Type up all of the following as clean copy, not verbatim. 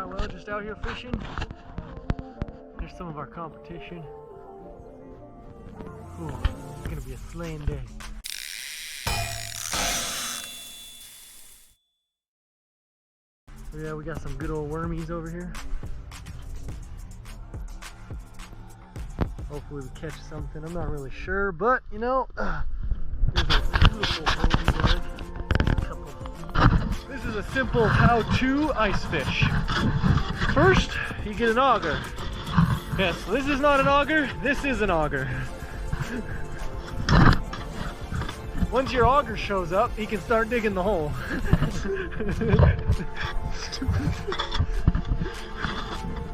Alright, well, just out here fishing. Here's some of our competition. Ooh, it's gonna be a slaying day. So yeah, we got some good old wormies over here. Hopefully we catch something. I'm not really sure, but you know, here's a beautiful wormy bag. This is a simple how-to ice fish. First, you get an auger. Yes, this is not an auger, this is an auger. Once your auger shows up, he can start digging the hole.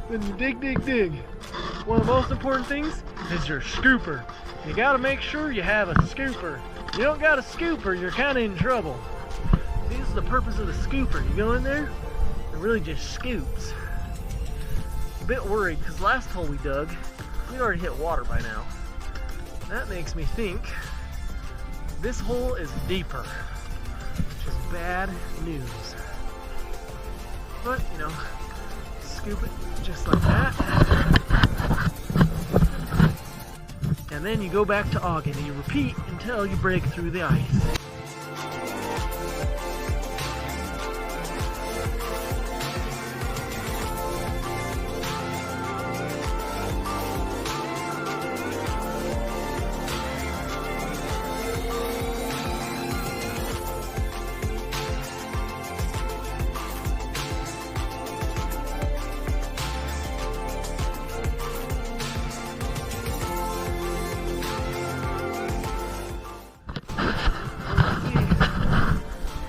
Then you dig, dig, dig. One of the most important things is your scooper. You gotta make sure you have a scooper. You don't got a scooper, you're kinda in trouble. This is the purpose of the scooper. You go in there, it really just scoops. A bit worried, because last hole we dug, we'd already hit water by now. That makes me think this hole is deeper, which is bad news. But, you know, scoop it just like that. And then you go back to augging and you repeat until you break through the ice.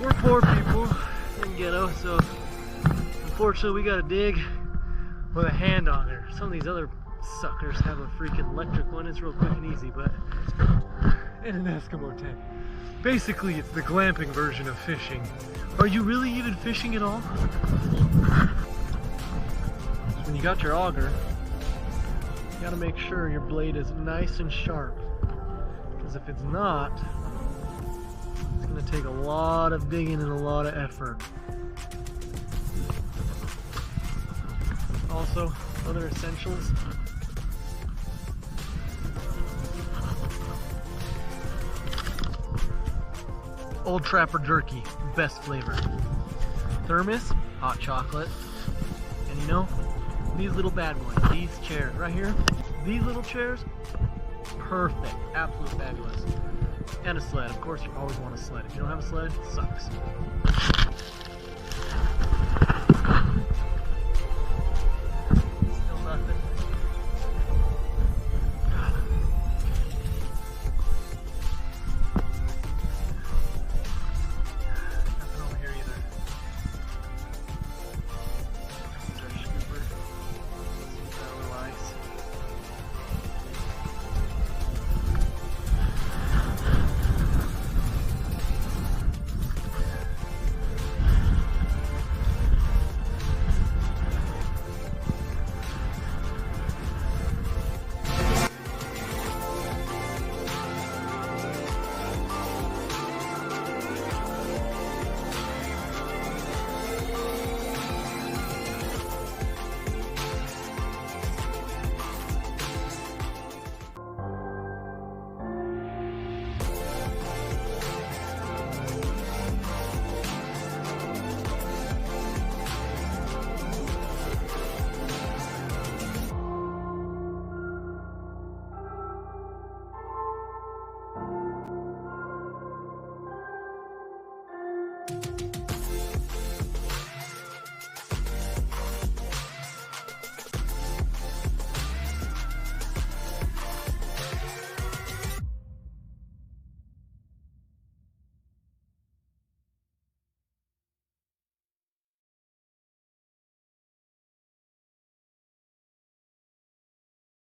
We're poor people in ghetto, so unfortunately we gotta dig with a hand auger. Some of these other suckers have a freaking electric one. It's real quick and easy, but and an Eskimo tent. Basically, it's the glamping version of fishing. Are you really even fishing at all? So when you got your auger, you gotta make sure your blade is nice and sharp, because if it's not, it's going to take a lot of digging and a lot of effort. Also, other essentials. Old Trapper jerky, best flavor. Thermos, hot chocolate. And you know, these little bad boys, these chairs right here, these little chairs, perfect, absolute fabulous. And a sled. Of course, you always want a sled. If you don't have a sled, it sucks.